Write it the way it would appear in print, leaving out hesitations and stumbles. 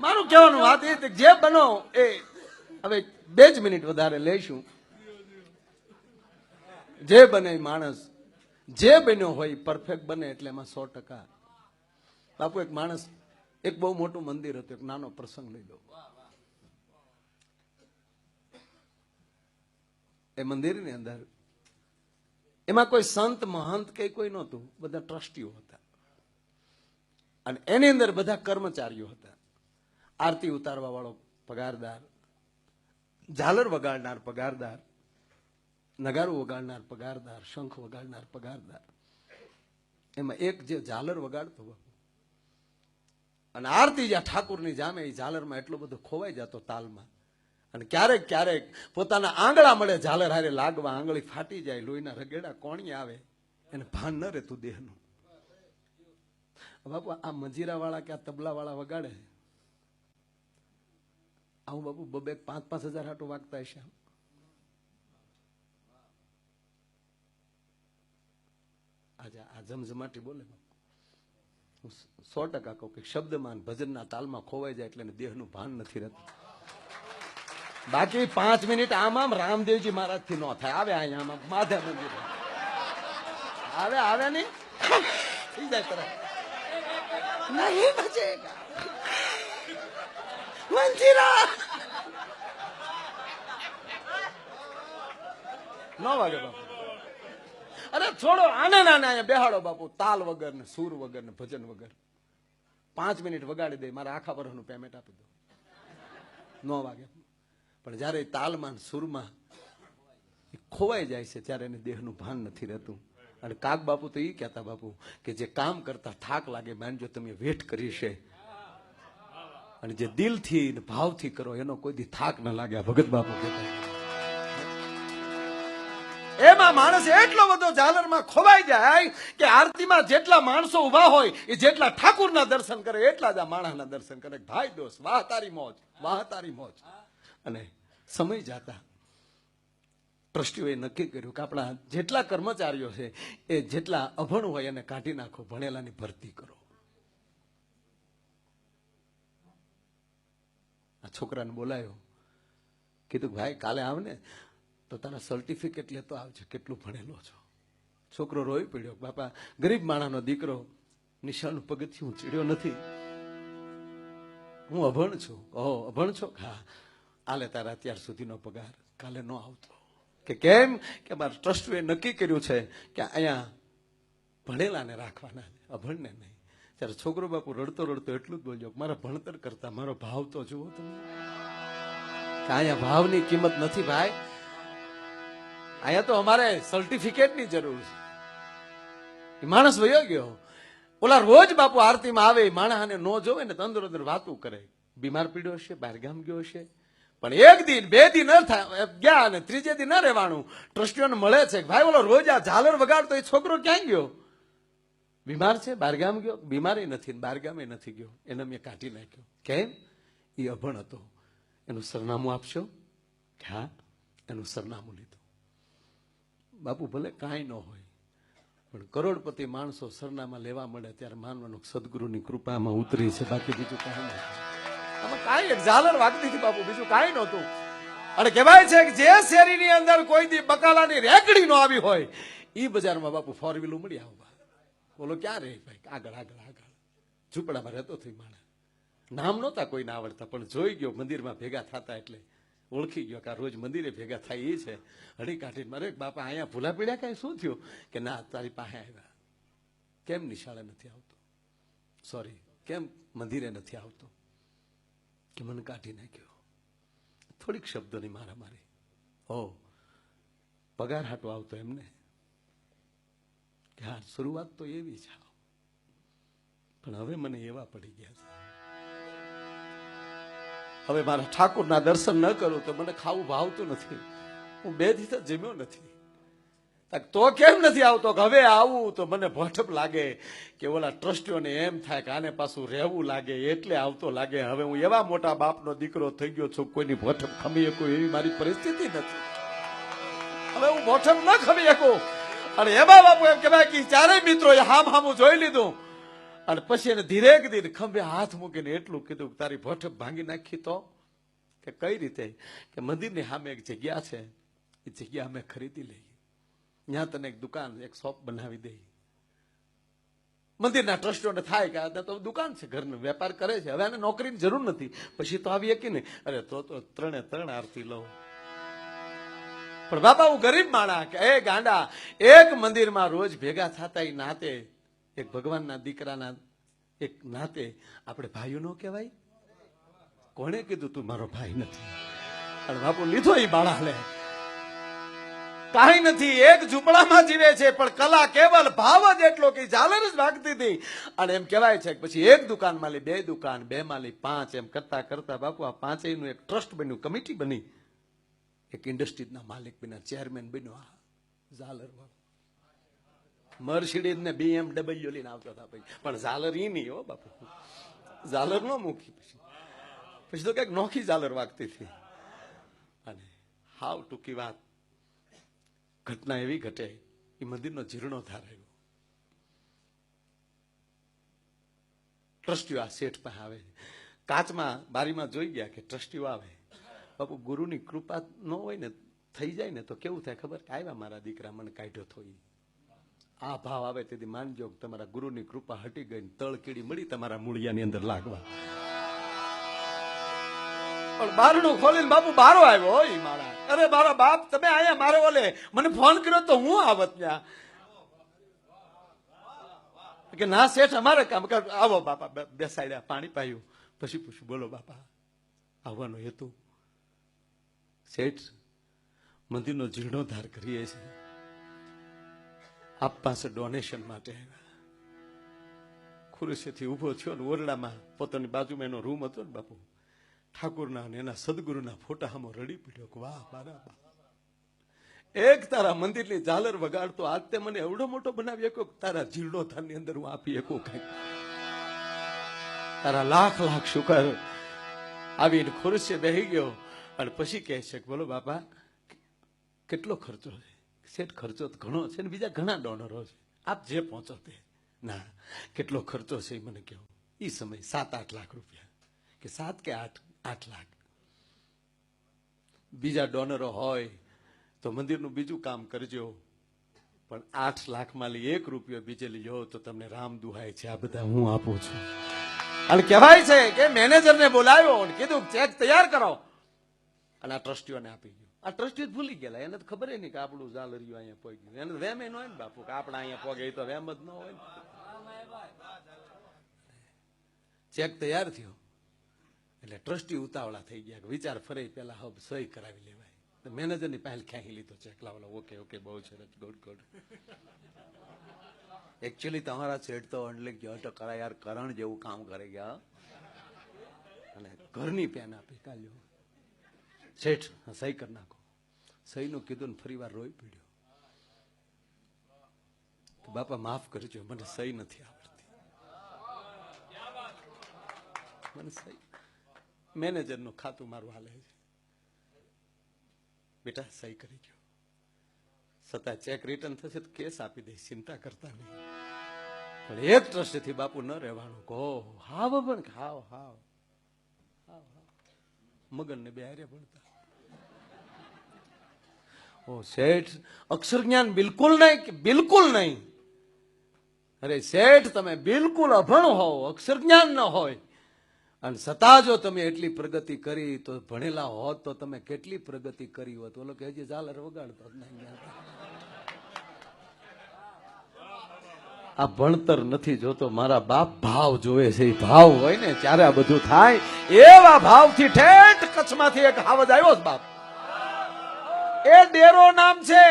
મારું કહેવાનું વાત એ જે બનો એ હવે 2 જ મિનિટ વધારે લઈશું. જે બને માણસ જે બન્યો હોય પરફેક્ટ બને એટલે એમાં 100%. બાપુ એક માણસ એક બહુ મોટું મંદિર હતું, એક નાનો પ્રસંગ લઈ લો. એ મંદિરની અંદર એમાં કોઈ સંત મહંત કે કોઈ નહોતું, બધા ટ્રસ્ટીઓ હતા અને એની અંદર બધા કર્મચારીઓ હતા. આરતી ઉતારવા વાળો પગારદાર, ઝાલર વગાડનાર પગારદાર, નગારું વગાડનાર પગારદાર, શંખ વગાડનાર પગારદાર. એમાં એક જે ઝાલર વગાડતો અને આરતી જ્યાં ઠાકુરની જામે એ ઝાલરમાં એટલો બધો ખોવાઈ જતો તાલમાં, અને ક્યારેક ક્યારેક પોતાના આંગળા મળે ઝાલર હારે લાગવા, આંગળી ફાટી જાય, લોહીના રગેડા કોણી આવે, એને ભાન ન રહેતું દેહનું. બાપુ આ મંજીરા વાળા કે આ તબલા વાળા વગાડે, આવું બાપુ 2-5 હજાર હાટો વાગતા હશે. આજે આ જમજમાટી બોલે, હું 100% કહું કે શબ્દમાં ભજનના તાલમાં ખોવાઈ જાય એટલે દેહનું ભાન નથી રહેતું. બાકી 5 મિનિટ આમ રામદેવજી મહારાજ થી ન થાય. આવે અહીંયા માધવ મંદિર આવે નહીં થઈ જાય તરત નહીં બચેગા મંજીરા ન વાગે બાપુ. અરે છોડો આને નાને અહીંયા બેહાડો બાપુ, તાલ વગર ને સુર વગર ને ભજન વગર 5 મિનિટ વગાડી દે, મારા આખા વર્ષનું પેમેન્ટ આપી દો. ન વાગે. પણ જયારે તાલમાં સુરમાં ખોવાઈ જાય છે ત્યારે એને દેહનું ભાન નથી રહેતું. અને કાક બાપુ તો એ કહેતા બાપુ કે જે કામ કરતા થાક લાગે, માનજો તમે વેઠ કરી છે, અને જે દિલથી ભાવથી કરો એનો કોઈ દી થાક ન લાગે. ભગત બાપુ કહેતા એમાં માણસ એટલો બધો ઝાલરમાં ખોવાઈ જાય કે આરતીમાં જેટલા માણસો ઉભા હોય એ જેટલા ઠાકુરના દર્શન કરે એટલા જ આ માણસના દર્શન કરે. ભાઈ દોસ્ત, વાહ તારી મોજ, વાહ તારી મોજ. અને સમય જાતા ટ્રસ્ટીઓએ નક્કી કર્યું કે આપણા જેટલા કર્મચારીઓ છે એ જેટલા અભણ હોય એને કાઢી નાખો, ભણેલાની ભરતી કરો. આ છોકરાને બોલાયો, કીધું ભાઈ કાલે આવને તો તારા સર્ટિફિકેટ લેતો આવજે, કેટલું ભણેલો છો. છોકરો રોઈ પડ્યો, બાપા ગરીબ માણાનો દીકરો, નિશાળનું પગથિયું ચીડ્યો નથી, હું અભણ છું. ઓહો અભણ છો? હા, આલે તારા અત્યાર સુધીનો પગાર, કાલે નો આવતો. કે કેમ? કે મારા ટ્રસ્ટીએ નક્કી કર્યું છે કે અહીંયા ભણેલાને રાખવાના, અભણને નહીં. ત્યારે છોકરો બાપુ રડતો રડતો એટલું જ બોલ્યો, મારા ભણતર કરતા મારો ભાવ તો જુઓ તમે, કે અહીંયા ભાવની કિંમત નથી ભાઈ, અહીંયા તો અમારે સર્ટિફિકેટની જરૂર છે. એ માણસ વયો ગયો. ઓલા રોજ બાપુ આરતીમાં આવે, માણસને નો જોવે ને તો અંદર અંદર વાતું કરે, બીમાર પીડ્યો હશે, બહારગામ ગયો હશે. પણ 1 દિન 2 દિન ન થાય ગયા અને 3જે દિન ન રહેવાનું. ટ્રસ્ટીઓને મળે છે ભાઈ ઓલો રોજ આ ઝાલર વગાડતો એ છોકરો ક્યાં ગયો? બીમાર છે, બહારગામ ગયો? બીમારી નથી, બહારગામે નથી ગયો, એને મેં કાઢી નાખ્યો. કેમ? એ અભણ હતો. એનું સરનામું આપશો? હા, એનું સરનામું લીધું. બાપુ ભલે કાંઈ ન હોય પણ કરોડપતિ માણસો સરનામા લેવા મળે ત્યારે માનવાનું સદગુરુની કૃપામાં ઉતરી છે, બાકી બીજું કાંઈ નથી. આમાં કાંઈ એક ઝાલર વાગતી હતી બાપુ, બીજું કાંઈ નહોતું. અને કહેવાય છે કે જે શેરીની અંદર કોઈ દી બકાલાની રેકડી ન આવી હોય એ બજારમાં બાપુ 4 વ્હીલ મળી આવવા. બોલો ક્યાં રહે ભાઈ? આગળ આગળ આગળ ઝૂંપડામાં રહેતો થઈ માણસ. નામ નહોતા કોઈને આવડતા પણ જોઈ ગયો મંદિરમાં ભેગા થતા એટલે ઓળખી ગયો કે આ રોજ મંદિરે ભેગા થાય એ છે. હળી કાઢીને મારે બાપા અહીંયા ભૂલા પીડ્યા કાંઈ શું થયું? કે ના તારી પાસે આવ્યા. કેમ નિશાળે નથી આવતો? સોરી, કેમ મંદિરે નથી આવતો? કે મને કાઢી નાખ્યો. થોડીક શબ્દોની મારામારી. ઓ પગાર હાટો આવતો એમને? કે હા, શરૂઆત તો એવી છે, પણ હવે મને એવા પડી ગયા છે, હવે મારા ઠાકોરના દર્શન ન કરું તો મને ખાવું ભાવતું નથી. હું 2 દિવસ જમ્યો નથી. તો કેમ નથી આવતો? કે હવે આવું તો મને ભઠપ લાગે કે ઓલા ટ્રસ્ટીઓને એમ થાય કે આને પાછું રહેવું લાગે એટલે આવતો લાગે. હવે હું એવા મોટા બાપનો દીકરો થઈ ગયો છું, કોઈની ભઠપ ખમી શકું એવી મારી પરિસ્થિતિ નથી. હવે હું ભઠપ ન ખમી શકું. અને એમાં બાપુ એમ કહેવાય કે ચારેય મિત્રોએ હામું જોઈ લીધું અને પછી એને ધીરે ધીરે ખંભે હાથ મૂકીને એટલું કીધું કે તારી ભઠ ભાંગી નાખી તો કે કઈ રીતે કે મંદિરની સામે એક જગ્યા છે એ જગ્યા અમે ખરીદી લઈએ ત્યાં તને એક દુકાન એક શોપ બનાવી દઈ મંદિરના ટ્રસ્ટીઓને થાય કે આ તો દુકાન છે ઘરનો વેપાર કરે છે હવે આને નોકરીની જરૂર નથી પછી તો આવી કે ને અરે તો ત્રણે ત્રણ આરતી લઉં પણ બાપા હું ગરીબ માણા કે એ ગાંડા એક મંદિરમાં રોજ ભેગા થતા એ નાતે એક ભગવાનના દીકરાના એક નાતે આપણે ભાઈઓ નો કહેવાય કોણે કીધું તું મારો ભાઈ નથી અને બાપુ લીધો એ બાળા લે કાંઈ નથી એક ઝૂંપડામાં જીવે છે પણ કલા કેવલ ભાવ જ એટલો કે ઝાલર જ વાગતી હતી અને એમ કહેવાય છે કે પછી એક દુકાનમાં લી બે દુકાન બે માં લી પાંચ એમ કરતા કરતા બાપુ આ પાંચેયનું એક ટ્રસ્ટ બન્યું કમિટી બની એક ઇન્ડસ્ટ્રીઝના માલિક બન્યા ચેરમેન બન્યો આ ઝાલર વાળો મર્સિડીઝ ને BMW લઈને આવતા હતા પણ ઝાલર ઈ નહીં હો બાપુ ઝાલર ન મૂકી પછી તો કઈક નોખી ઝાલર વાગતી હતી અને હાવ ટૂંકી વાત ઘટના એવી ઘટે એ મંદિરનો જીર્ણોદ્ધાર આવ્યો ટ્રસ્ટીઓ આ શેઠ પાસે આવે કાચમાં બારીમાં જોઈ ગયા કે ટ્રસ્ટીઓ આવે બાપુ ગુરુની કૃપા ન હોય ને થઈ જાય ને તો કેવું થાય ખબર કે આવ્યા મારા દીકરા મને કાઢ્યો થોઈ આ ભાવ આવે તેથી માનજો તમારા ગુરુની કૃપા હટી ગઈ તળ કીડી મળી તમારા મૂળિયાની અંદર લાગવા પણ બારણું ખોલીને બાપુ બારો આવ્યો હોય મારા અરે મારા બાપ તમે આયા મારે ઓલે મને ફોન કર્યો તો હું આવત ત્યાં કે ના શેઠ અમારે કામ કર આવો બાપા બેસાડ્યા પાણી પાયું પછી પૂછ્યું બોલો બાપા આવવાનો હેતુ શેઠ મંદિરનો જીર્ણોદ્ધાર કરીએ છીએ આપ પાસે ડોનેશન માટે આવ્યા ખુરશીથી ઉભો થયો ને ઓરડામાં પોતાની બાજુમાં એનો રૂમ હતો ને બાપુ ઠાકોરના અને એના સદગુરુના ફોટા સામો રડી પડ્યો કે વાહ મારા એક તારા મંદિરની ઝાલર વગાડતો આજ તે મને એવડો મોટો બનાવી શકો તારા જીર્ણોદ્ધારની અંદર હું આપી શકું કઈક તારા લાખ લાખ શુકર આવીને ખુરશી બેહી ગયો અને પછી કહે છે કે બોલો બાપા કેટલો ખર્ચો છે શેઠ ખર્ચો તો ઘણો છે ને બીજા ઘણા ડોનરો છે આપ જે પહોંચો તે ના કેટલો ખર્ચો છે એ મને કહો એ સમય 7-8 લાખ રૂપિયા કે 7 કે 8 લાખ બીજા ડોનરો હોય તો મંદિરનું બીજું કામ કરજો પણ 8 લાખમાં એક રૂપિયો બીજે લીધો તો તમને રામ દુહાય છે આ બધા હું આપું છું અને કહેવાય છે કે મેનેજરને બોલાવ્યો અને કીધું ચેક તૈયાર કરો અને આ ટ્રસ્ટીઓને આપી ગયો આ ટ્રસ્ટીઓ ભૂલી ગયેલા એને તો ખબર નહીં કે આપણું ઝાલરિયું અહીંયા પહોંચ્યું એને વેમ ન હોય ને બાપુ કે આપણે અહીંયા પહોંચે તો વેમ જ ન હોય ચેક તૈયાર થયો એટલે ટ્રસ્ટી ઉતાવળા થઈ ગયા વિચાર ફરે પેલા હબ સહી કરાવી લેવાય મેનેજરની પહેલ ખેંચી લીધો ચેક લાવલો ઓકે ઓકે બહુ સરસ ગુડ ગુડ એકચ્યુઅલી તમારા શેઠ તો એટલે ગયો તો કરા યાર કરણ જેવું કામ કરે ગયા અને ઘરની પેન આપી કાલ્યો શેઠ સહી કરી નાખો સહીનું કીધું ને ફરી વાર રોઈ પીડ્યો બાપા માફ કરજો મને સહી નથી આવડતી મને સહી મેનેજરનું ખાતું મારું હાલે છે બેટા સહી કરી ગયો છતાં ચેક રિટર્ન થશે તો કેસ આપી દઈશ ચિંતા કરતા નહીં પણ એક ટ્રસ્ટથી બાપુ ન રહેવાનું કહો હાવ પણ હાવ હાવ મગન ને બે હારે ભણતા ઓ શેઠ અક્ષર જ્ઞાન બિલકુલ નહીં બિલકુલ નહીં અરે શેઠ તમે બિલકુલ અભણ હોવ અક્ષર જ્ઞાન ન હોય અને છતાં જો તમે એટલી પ્રગતિ કરી તો ભણેલા હોત તો તમે કેટલી પ્રગતિ કરી હોત ઓલો કે હજી ઝાલર વગાડતો આ ભણતર નથી જોતો મારા બાપ ભાવ જોવે છે એ ભાવ હોય ને ત્યારે આ બધું થાય એવા ભાવથી ઠેઠ કચ્છમાંથી એક હાવજ આવ્યો બાપ એ ડેરો નામ છે